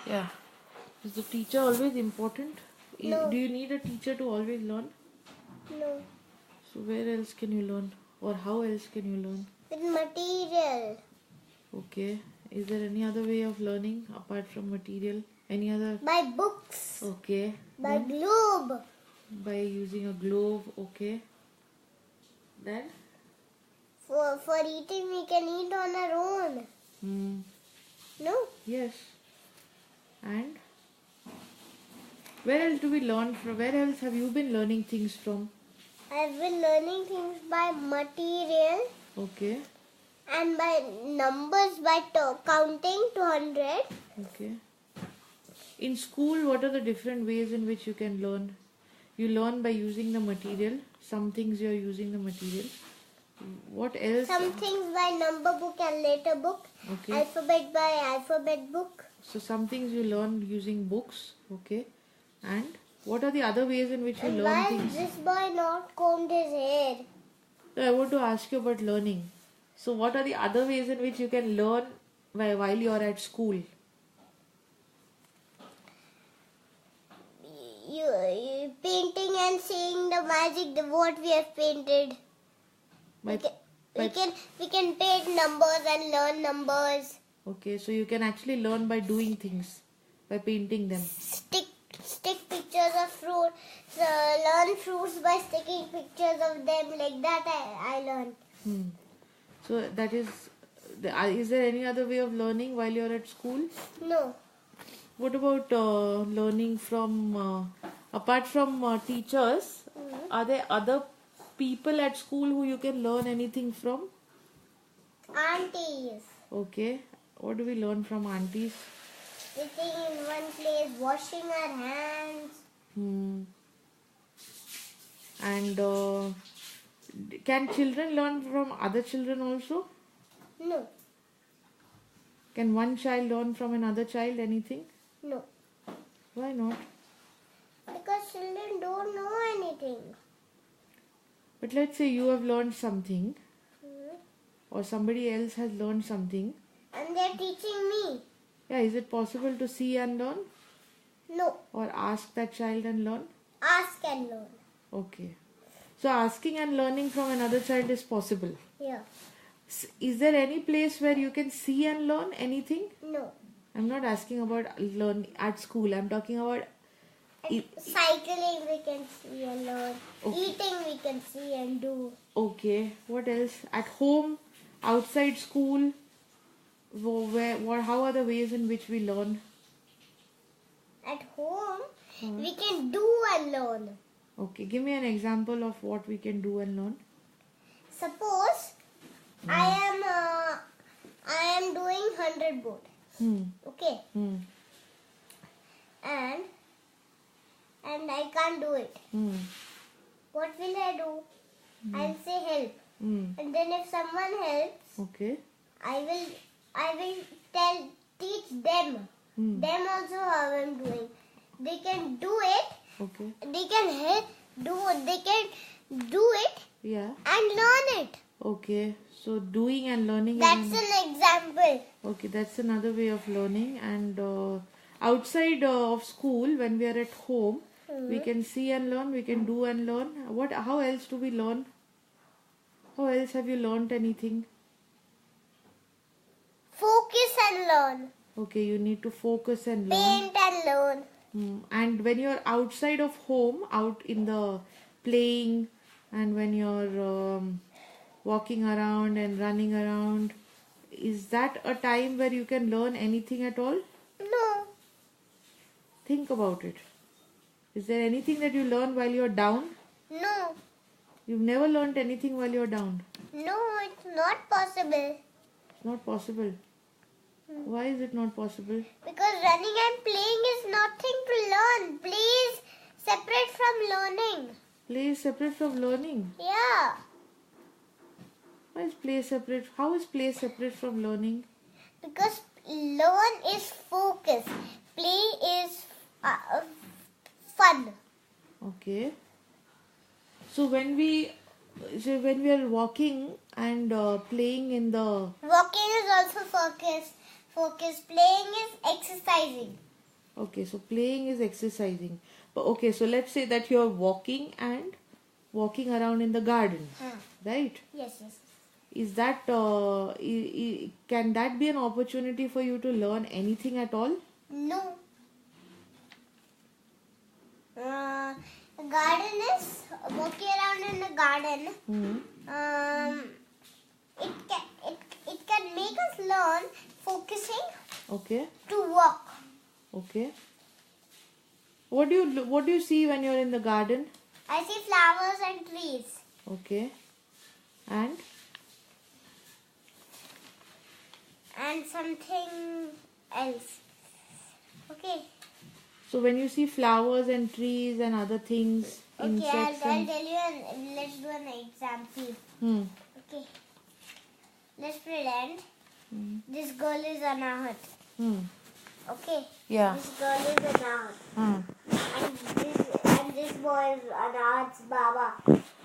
Yeah. Is the teacher always important? No. Do you need a teacher to always learn? No. So where else can you learn? Or how else can you learn? With material. Okay. Is there any other way of learning apart from material? Any other? By books. Okay. By Then globe. by using a globe. Okay. Then? For eating, we can eat on our own. Hmm. No? Yes. And? Where else do we learn from? Where else have you been learning things from? I've been learning things by material Okay. and by numbers, by counting to 100. Okay. In school, what are the different ways in which you can learn? You learn by using the material. Some things you are using the material. What else? Some things by number book and letter book. Okay. Alphabet by alphabet book. So some things you learn using books. Okay. And what are the other ways in which you And learn why things? this boy not combed his hair? I want to ask you about learning. So what are the other ways in which you can learn while you are at school? You painting and seeing the magic, what we have painted. By, We can paint numbers and learn numbers. okay, so you can actually learn by doing things, by painting them. Stick pictures of fruit. Learn fruits by sticking pictures of them. Like that I learned. So that is there any other way of learning while you're at school? No. What about learning from, apart from teachers, are there other people at school who you can learn anything from? Aunties. Okay. What do we learn from aunties? Sitting in one place, washing our hands. And can children learn from other children also? No. Can one child learn from another child anything? No. Why not? Because children don't know anything. But let's say you have learned something, or somebody else has learned something. And they're teaching me. Yeah, is it possible to see and learn? No. Or ask that child and learn? Ask and learn. Okay. So asking and learning from another child is possible. Yeah. Is there any place where you can see and learn anything? No. I'm not asking about learn at school. I'm talking about Cycling we can see and learn. Okay. Eating we can see and do. Okay. What else? At home, outside school. How are the ways in which we learn? At home we can do and learn. Okay. Give me an example of what we can do and learn. Suppose I am doing 100 board. Okay. And I can't do it. What will I do? I'll say help. And then if someone helps, Okay. I will teach them. Them also how I'm doing. They can do it. Okay. They can they can do it Yeah. and learn it. Okay. So doing and learning. That's an example. Okay, that's another way of learning. And outside of school, when we are at home, we can see and learn. We can do and learn. How else do we learn? How else have you learned anything? Focus and learn. Okay, you need to focus and learn. Paint and learn. And when you're outside of home, out in the playing, and when you're walking around and running around, is that a time where you can learn anything at all? No. Think about it. Is there anything that you learn while you're down? No. You've never learned anything while you're down. No, it's not possible. It's not possible. Why is it not possible? Because running and playing is nothing to learn. Play is separate from learning. Play is separate from learning. Yeah. Why is play separate? How is play separate from learning? Because learn is focus. Play is fun. Okay. So when we are walking and playing in the Walking is also focus. Playing is exercising. Okay, so playing is exercising. But okay, so let's say that you're walking around in the garden, right? Yes, yes. Is that can that be an opportunity for you to learn anything at all? No. Garden is walking around in the garden. It can make us learn focusing Okay. to walk. Okay. What do you see when you're in the garden? I see flowers and trees. Okay. And Something else. Okay. so when you see flowers and trees and other things, Okay, insects I'll tell you and let's do an example. Okay. Let's pretend this girl is Anahat. Okay. Yeah. This girl is Anahat. And this boy is Anahat's Baba.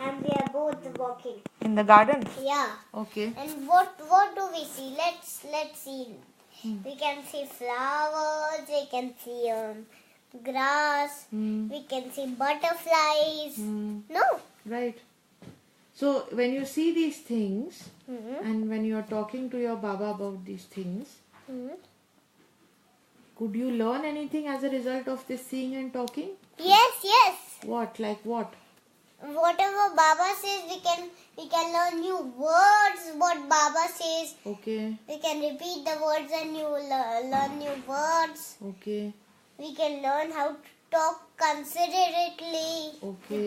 And we are both walking. In the garden? Yeah. Okay. And what do we see? Let's see. We can see flowers. We can see grass. We can see butterflies. No. Right. So when you see these things and when you are talking to your Baba about these things, could you learn anything as a result of this seeing and talking? Yes, yes. What? Like what? Whatever Baba says, we can learn new words. What Baba says, Okay. we can repeat the words and learn new words. Okay. We can learn how to talk considerately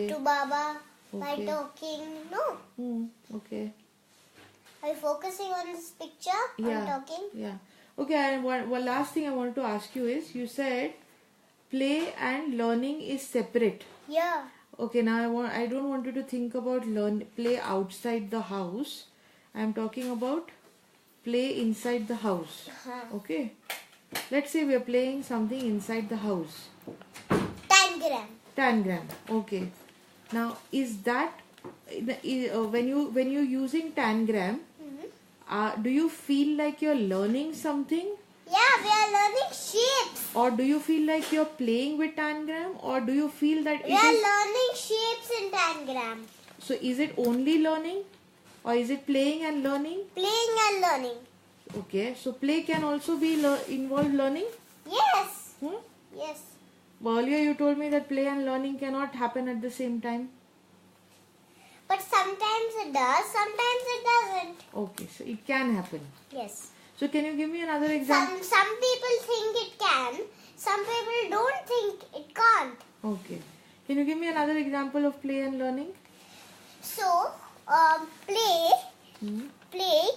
to Baba by Okay. talking. No. Okay. Are you focusing on this picture? Yeah. On talking? Yeah. Okay. And one last thing I wanted to ask you is, you said play and learning is separate. Yeah. Okay, now I don't want you to think about play outside the house. I'm talking about play inside the house. Okay. Let's say we are playing something inside the house. Tangram. Tangram. Okay. Now, is that when you're using tangram? Do you feel like you're learning something? Yeah, we are learning shapes. Or do you feel like you're playing with tangram? Or do you feel that We are learning shapes in tangram. So is it only learning? Or is it playing and learning? Playing and learning. Okay, so play can also be involve learning? Yes. Yes. Earlier you told me that play and learning cannot happen at the same time. But sometimes it does, sometimes it doesn't. Okay, so it can happen. Yes. So can you give me another example? Some people think it can, some people don't think it can't. Okay. Can you give me another example of play and learning? So, play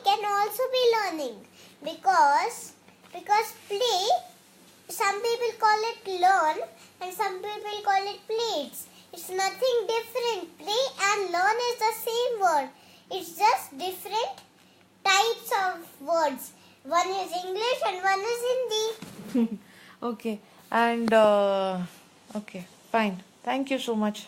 can also be learning because play, some people call it learn and some people call it plates. It's nothing different. Play and learn is the same word. It's just different types of words. One is English and one is Hindi. Okay. And okay, fine. Thank you so much.